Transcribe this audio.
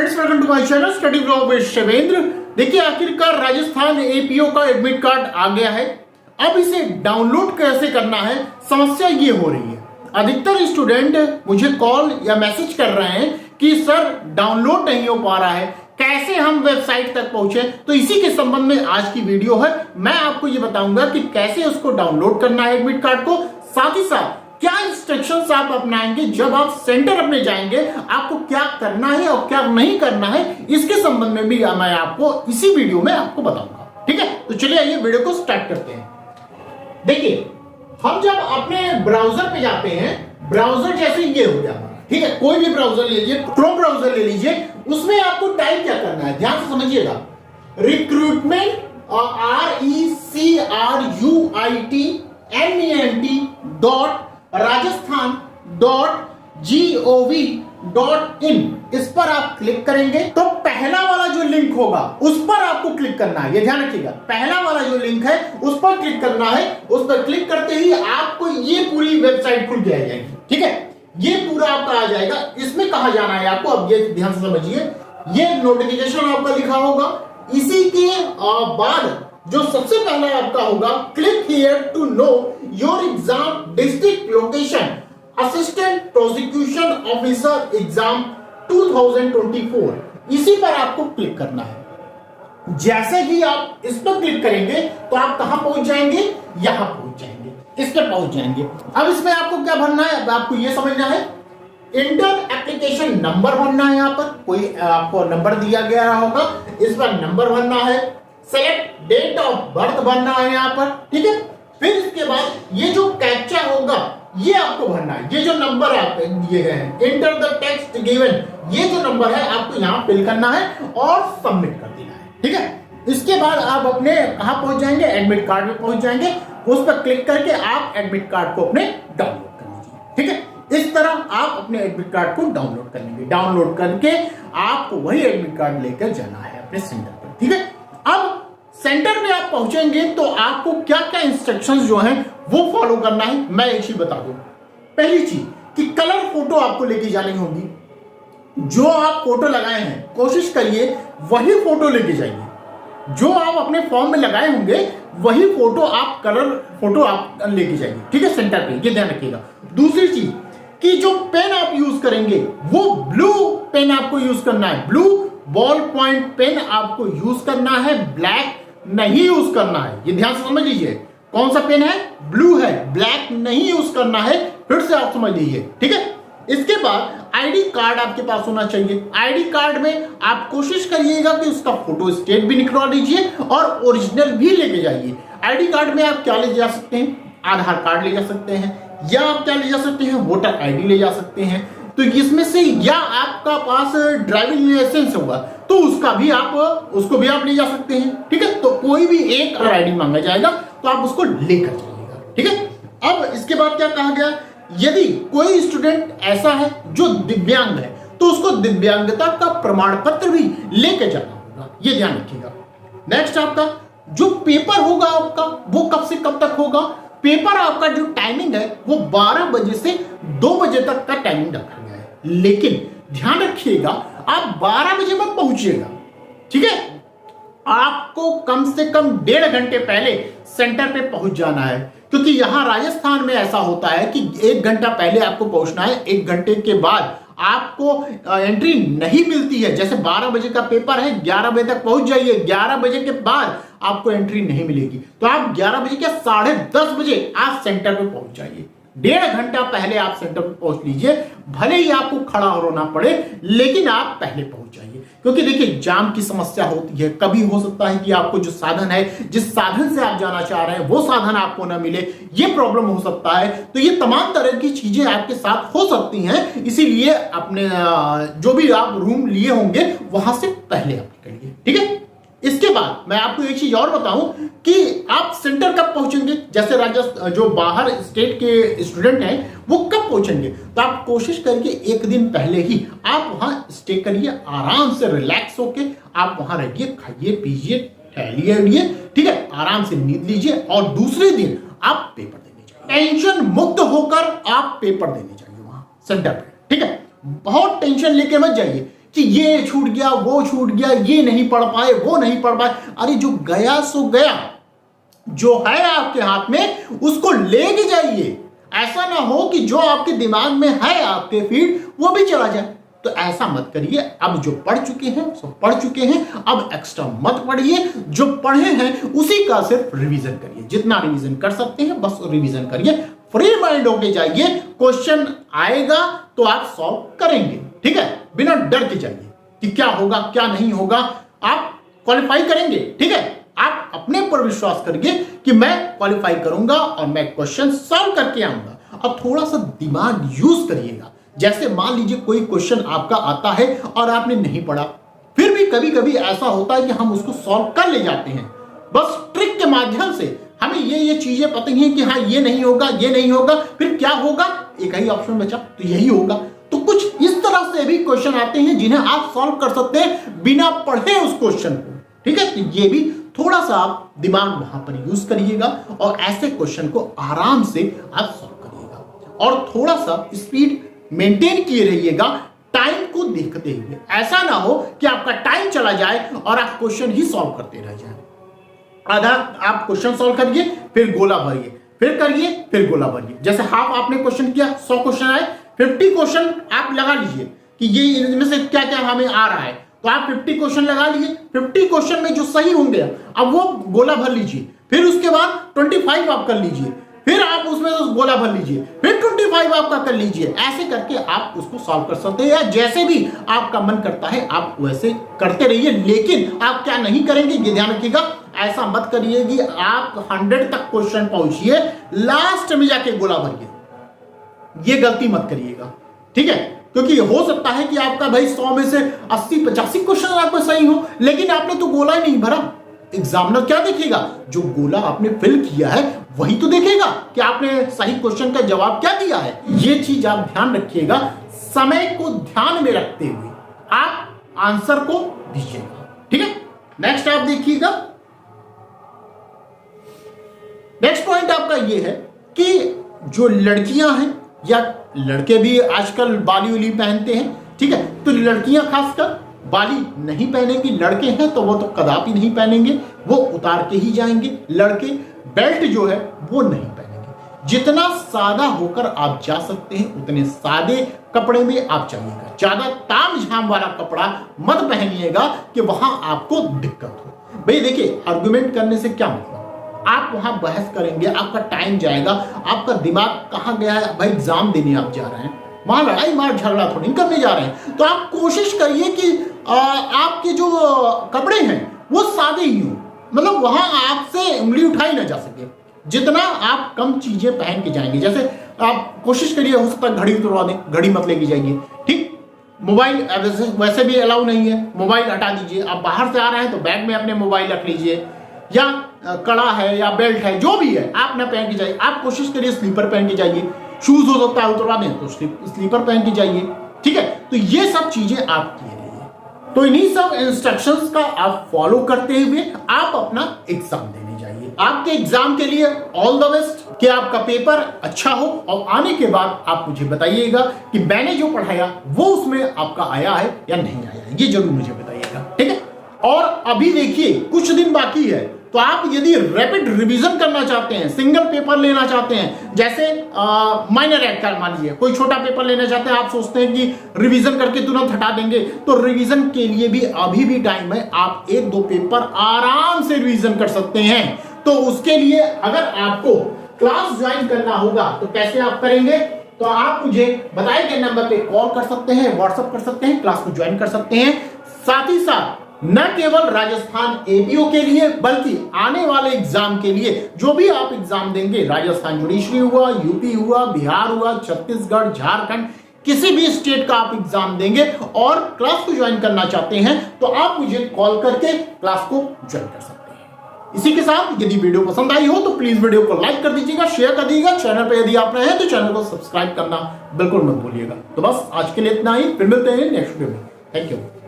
Friends, welcome to my channel study blog with Shivendra. देखिए, आखिरकार Rajasthan APO का एडमिट कार्ड आ गया है। अब इसे डाउनलोड कैसे करना है, समस्या ये हो रही है। अधिकतर स्टूडेंट मुझे कॉल या मैसेज कर रहे हैं कि सर डाउनलोड नहीं हो पा रहा है, कैसे हम वेबसाइट तक पहुंचे। तो इसी के संबंध में आज की वीडियो है। मैं आपको ये बताऊंगा कि कैसे उसको डाउनलोड करना है एडमिट कार्ड को, साथ ही साथ क्या इंस्ट्रक्शंस आप अपनाएंगे जब आप सेंटर अपने जाएंगे, आपको क्या करना है और क्या नहीं करना है, इसके संबंध में भी मैं आपको इसी वीडियो में आपको बताऊंगा। ठीक है, तो चलिए आइए वीडियो को स्टार्ट करते हैं। देखिए, हम जब अपने ब्राउजर पे जाते हैं, ब्राउजर जैसे ये हो गया हमारा, ठीक है, कोई भी ब्राउजर ले लीजिए, क्रोम ब्राउजर ले लीजिए, उसमें आपको टाइप क्या करना है, ध्यान से समझिएगा। रिक्रूटमेंट RECRUITMENT.rajasthan.gov.in, इस पर आप क्लिक करेंगे तो पहला वाला जो लिंक होगा उस पर आपको क्लिक करना है। ये ध्यान रखिएगा, पहला वाला जो लिंक है उस पर क्लिक करना है। उस पर क्लिक करते ही आपको ये पूरी वेबसाइट खुल के आ जाएगी। ठीक है, ये पूरा आपका आ जाएगा। इसमें कहा जाना है आपको, अब ये ध्यान से समझिए, ये नोटिफिकेशन आपका लिखा होगा। इसी के बाद जो सबसे पहला आपका होगा, click here to know your exam district location, assistant prosecution officer exam 2024, इसी पर आपको क्लिक करना है। जैसे ही आप इस पर क्लिक करेंगे तो आप कहां पहुंच जाएंगे, यहां पहुंच जाएंगे, इस पर पहुंच जाएंगे। अब इसमें आपको क्या भरना है, अब आपको यह समझना है। इंटर एप्लीकेशन नंबर भरना है, यहां पर कोई आपको नंबर दिया गया होगा, इस पर नंबर भरना है। सेलेक्ट डेट ऑफ बर्थ भरना है यहां पर, ठीक है। फिर इसके बाद ये जो कैप्चा होगा ये आपको भरना है। ये जो नंबर आपको दिए गए हैं, इंटर द टेक्स्ट गिवन, ये जो नंबर है आपको यहां फिल करना है और सबमिट कर देना है। ठीक है, इसके बाद आप अपने कहां पहुंच जाएंगे, एडमिट कार्ड में पहुंच जाएंगे। उस पर क्लिक करके आप एडमिट कार्ड को अपने डाउनलोड कर लीजिए। ठीक है, इस तरह आप अपने एडमिट कार्ड को डाउनलोड कर लेंगे। डाउनलोड करके आपको वही एडमिट कार्ड लेकर जाना है अपने सेंटर पर। ठीक है, अब सेंटर में आप पहुंचेंगे तो आपको क्या क्या इंस्ट्रक्शंस जो हैं वो फॉलो करना है, मैं एक चीज बता दूं। पहली चीज कि कलर फोटो आपको लेके जानी होगी। जो आप फोटो लगाए हैं कोशिश करिए वही फोटो लेके जाइए। जो आप अपने फॉर्म में लगाए होंगे वही फोटो आप, कलर फोटो आप लेके जाइए। ठीक है, सेंटर पे, ये ध्यान रखिएगा। दूसरी चीज कि जो पेन आप यूज करेंगे वो ब्लू पेन आपको यूज करना है। ब्लू बॉल पॉइंट पेन आपको यूज करना है, ब्लैक नहीं यूज करना है। ये ध्यान से समझ लीजिए, कौन सा पेन है, ब्लू है, ब्लैक नहीं यूज करना है। फिर से आप समझ लीजिए। ठीक है, इसके बाद आईडी कार्ड आपके पास होना चाहिए। आईडी कार्ड में आप कोशिश करिएगा कि उसका फोटो स्टेट भी निकलवा लीजिए और ओरिजिनल भी लेके जाइए। आईडी कार्ड में आप क्या ले जा सकते हैं, आधार कार्ड ले जा सकते हैं, या आप क्या ले जा सकते हैं, वोटर आईडी ले जा सकते हैं। तो इसमें से या आपका पास ड्राइविंग लाइसेंस होगा तो उसको भी आप ले जा सकते हैं। ठीक है, तो कोई भी एक आईडी मांगा जाएगा तो आप उसको लेकर जाइएगा। ठीक है, अब इसके बाद क्या कहा गया, यदि कोई स्टूडेंट ऐसा है जो दिव्यांग है तो उसको दिव्यांगता का प्रमाण पत्र भी लेकर जाना होगा। ये ध्यान रखिएगा। नेक्स्ट आपका जो पेपर होगा आपका वो कब से कब तक होगा। पेपर आपका जो टाइमिंग है वो 12 बजे से 2 बजे तक का टाइमिंग रखा गया है, लेकिन ध्यान रखिएगा आप 12 बजे मत पहुंचिएगा। ठीक है, आपको कम से कम 1.5 घंटे पहले सेंटर पे पहुंच जाना है, क्योंकि यहां राजस्थान में ऐसा होता है कि 1 घंटा पहले आपको पहुंचना है। 1 घंटे के बाद आपको एंट्री नहीं मिलती है। जैसे 12 बजे का पेपर है, 11 बजे तक पहुंच जाइए। 11 बजे के बाद आपको एंट्री नहीं मिलेगी, तो आप 11 बजे के 10:30 बजे आप सेंटर पे पहुंच जाइए। 1.5 घंटा पहले आप सेंटर पे पहुंच लीजिए। भले ही आपको खड़ा होना पड़े, लेकिन आप पहले पहुंच जाइए, क्योंकि देखिए जाम की समस्या होती है। कभी हो सकता है कि आपको जो साधन है, जिस साधन से आप जाना चाह रहे हैं वो साधन आपको ना मिले, ये प्रॉब्लम हो सकता है। तो ये तमाम तरह की चीजें आपके साथ हो सकती हैं, इसीलिए अपने जो भी आप रूम लिए होंगे वहां से पहले आप निकलिए। ठीक है, इसके बाद मैं आपको एक चीज और बताऊं कि आप सेंटर कब पहुंचेंगे। जैसे राजस्थान जो बाहर स्टेट के स्टूडेंट हैं वो कब पहुंचेंगे, तो आप कोशिश करिए 1 दिन पहले ही आप वहां स्टे करिए, आराम से रिलैक्स होके आप वहां रहिए, खाइए पीजिए, टहलिए। ठीक है, आराम से नींद लीजिए और दूसरे दिन आप पेपर देने जाइए। टेंशन मुक्त होकर आप पेपर देने जाइए वहां सेंटर पे। ठीक है, बहुत टेंशन लेके मत जाइए, कि ये छूट गया, वो छूट गया, ये नहीं पढ़ पाए, वो नहीं पढ़ पाए। अरे जो गया सो गया, जो है आपके हाथ में उसको लेके जाइए। ऐसा ना हो कि जो आपके दिमाग में है आपके फीड वो भी चला जाए। तो ऐसा मत करिए। अब जो पढ़ चुके हैं सो पढ़ चुके हैं, अब एक्स्ट्रा मत पढ़िए। जो पढ़े हैं उसी का सिर्फ रिवीजन करिए, जितना रिवीजन कर सकते हैं बस रिवीजन करिए। फ्री माइंड होके जाइए, क्वेश्चन आएगा तो आप सॉल्व करेंगे, ठीक है, बिना डर के जाइए कि क्या होगा क्या नहीं होगा, आप क्वालिफाई करेंगे, ठीक है। आप अपने पर विश्वास करिए कि मैं क्वालिफाई करूंगा और मैं क्वेश्चन सॉल्व करके आऊंगा। अब थोड़ा सा दिमाग यूज करिएगा। जैसे मान लीजिए कोई क्वेश्चन आपका आता है और आपने नहीं पढ़ा, फिर भी कभी कभी ऐसा होता है कि हम उसको सॉल्व कर ले जाते हैं बस ट्रिक के माध्यम से। हमें ये चीजें पता हैं कि हाँ ये नहीं होगा, ये नहीं होगा, फिर क्या होगा, एक ही ऑप्शन बचा तो यही होगा। तो कुछ इस तरह से भी क्वेश्चन आते हैं जिन्हें आप सॉल्व कर सकते हैं बिना पढ़े उस क्वेश्चन को, ठीक है। तो ये भी थोड़ा सा आप दिमाग वहां पर यूज करिएगा और ऐसे क्वेश्चन को आराम से आप सॉल्व करिएगा और थोड़ा सा स्पीड मेंटेन किए रहिएगा, टाइम को देखते हुए। ऐसा ना हो कि आपका टाइम चला जाए और आप क्वेश्चन ही सॉल्व करते रह जाए। आधा आप क्वेश्चन सॉल्व करिए, फिर गोला भरिए, फिर करिए, फिर गोला भरिए। जैसे हाफ आपने क्वेश्चन किया, 100 क्वेश्चन आए, 50 क्वेश्चन आप लगा लीजिए कि ये इनमें से क्या क्या हमें आ रहा है, तो आप 50 क्वेश्चन लगा लिए। 50 क्वेश्चन में जो सही होंगे अब वो गोला भर लीजिए, फिर उसके बाद 25 आप कर लीजिए, फिर आप उसमें तो गोला भर लीजिए, फिर 25 आपका कर लीजिए। ऐसे करके आप उसको सॉल्व कर सकते हैं, या जैसे भी आपका मन करता है आप वैसे करते रहिए। लेकिन आप क्या नहीं करेंगे ये ध्यान रखिएगा, ऐसा मत करिए कि आप 100 तक क्वेश्चन पहुंचिए, लास्ट में जाके गोला भरिए। ये गलती मत करिएगा, ठीक है, क्योंकि हो सकता है कि आपका भाई 100 में से 80-85 क्वेश्चन आपका सही हो, लेकिन आपने तो गोला ही नहीं भरा। एग्जामिनर क्या देखेगा, जो गोला आपने फिल किया है वही तो देखेगा कि आपने सही क्वेश्चन का जवाब क्या दिया है। ये चीज आप ध्यान रखिएगा। समय को ध्यान में रखते हुए आप आंसर को दीजिएगा, ठीक है। नेक्स्ट आप देखिएगा, नेक्स्ट पॉइंट आपका ये है कि जो लड़कियां हैं या लड़के भी आजकल बाली उली पहनते हैं, ठीक है, तो लड़कियां खासकर बाली नहीं पहनेंगी, लड़के हैं तो वो तो कदापि नहीं पहनेंगे, वो उतार के ही जाएंगे। लड़के बेल्ट जो है वो नहीं पहनेंगे। जितना सादा होकर आप जा सकते हैं उतने सादे कपड़े में आप जाइएगा। ज्यादा ताम झाम वाला कपड़ा मत पहनिएगा कि वहां आपको दिक्कत हो। भाई देखिए, आर्गुमेंट करने से क्या मतलब, आप वहां बहस करेंगे, आपका टाइम जाएगा, आपका दिमाग कहां गया है। भाई एग्जाम देने आप जा रहे हैं, वहां लड़ाई मार झगड़ा थोड़ी करने जा रहे हैं। तो आप कोशिश करिए कि आपके जो कपड़े हैं वो सादे ही हो, मतलब वहां आपसे उंगली उठाई ना जा सके। जितना आप कम चीजें पहन के जाएंगे, जैसे आप कोशिश करिए हो सकता है घड़ी उतरवा दें, घड़ी मत लेके जाइए, ठीक। मोबाइल वैसे भी अलाउ नहीं है, मोबाइल हटा दीजिए। आप बाहर से आ रहे हैं तो बैग में अपने मोबाइल रख लीजिए, या कड़ा है या बेल्ट है जो भी है आप ना पहन के जाइए। आप कोशिश करिए स्लीपर पहन के जाइए, शूज हो सकता है उतरवा दें तो स्लीपर पहन के जाइए, ठीक है। तो ये सब चीजें आप किए रहिए। तो इन्हीं सब इंस्ट्रक्शंस का आप फॉलो करते हुए आप अपना एग्जाम देने जाइए। आपके एग्जाम के लिए ऑल द बेस्ट, कि आपका पेपर अच्छा हो और आने के बाद आप मुझे बताइएगा कि मैंने जो पढ़ाया वो उसमें आपका आया है या नहीं आया, ये जरूर मुझे बताइएगा, ठीक है। और अभी देखिए कुछ दिन बाकी है, तो आप यदि रैपिड रिवीजन करना चाहते हैं, सिंगल पेपर लेना चाहते हैं, जैसे माइनर एक्ट का मान लीजिए कोई छोटा पेपर लेना चाहते हैं, आप सोचते हैं कि रिवीजन करके तुरंत हटा देंगे, तो रिवीजन के लिए भी अभी भी टाइम है। आप 1-2 पेपर आराम से रिवीजन कर सकते हैं। तो उसके लिए अगर आपको क्लास ज्वाइन करना होगा तो कैसे आप करेंगे, तो आप मुझे बताए गए नंबर पे कॉल कर सकते हैं, व्हाट्सएप कर सकते हैं, क्लास को ज्वाइन कर सकते हैं। साथ ही साथ न केवल राजस्थान एपीओ के लिए बल्कि आने वाले एग्जाम के लिए, जो भी आप एग्जाम देंगे, राजस्थान जुडिशरी हुआ, यूपी हुआ, बिहार हुआ, छत्तीसगढ़, झारखंड, किसी भी स्टेट का आप एग्जाम देंगे और क्लास को ज्वाइन करना चाहते हैं तो आप मुझे कॉल करके क्लास को ज्वाइन कर सकते हैं। इसी के साथ यदि वीडियो पसंद आई हो तो प्लीज वीडियो को लाइक कर दीजिएगा, शेयर कर दीजिएगा। चैनल पर यदि आप नए हैं तो चैनल को सब्सक्राइब करना बिल्कुल मत भूलिएगा। तो बस आज के लिए इतना ही, फिर मिलते हैं नेक्स्ट वीडियो में। Thank you.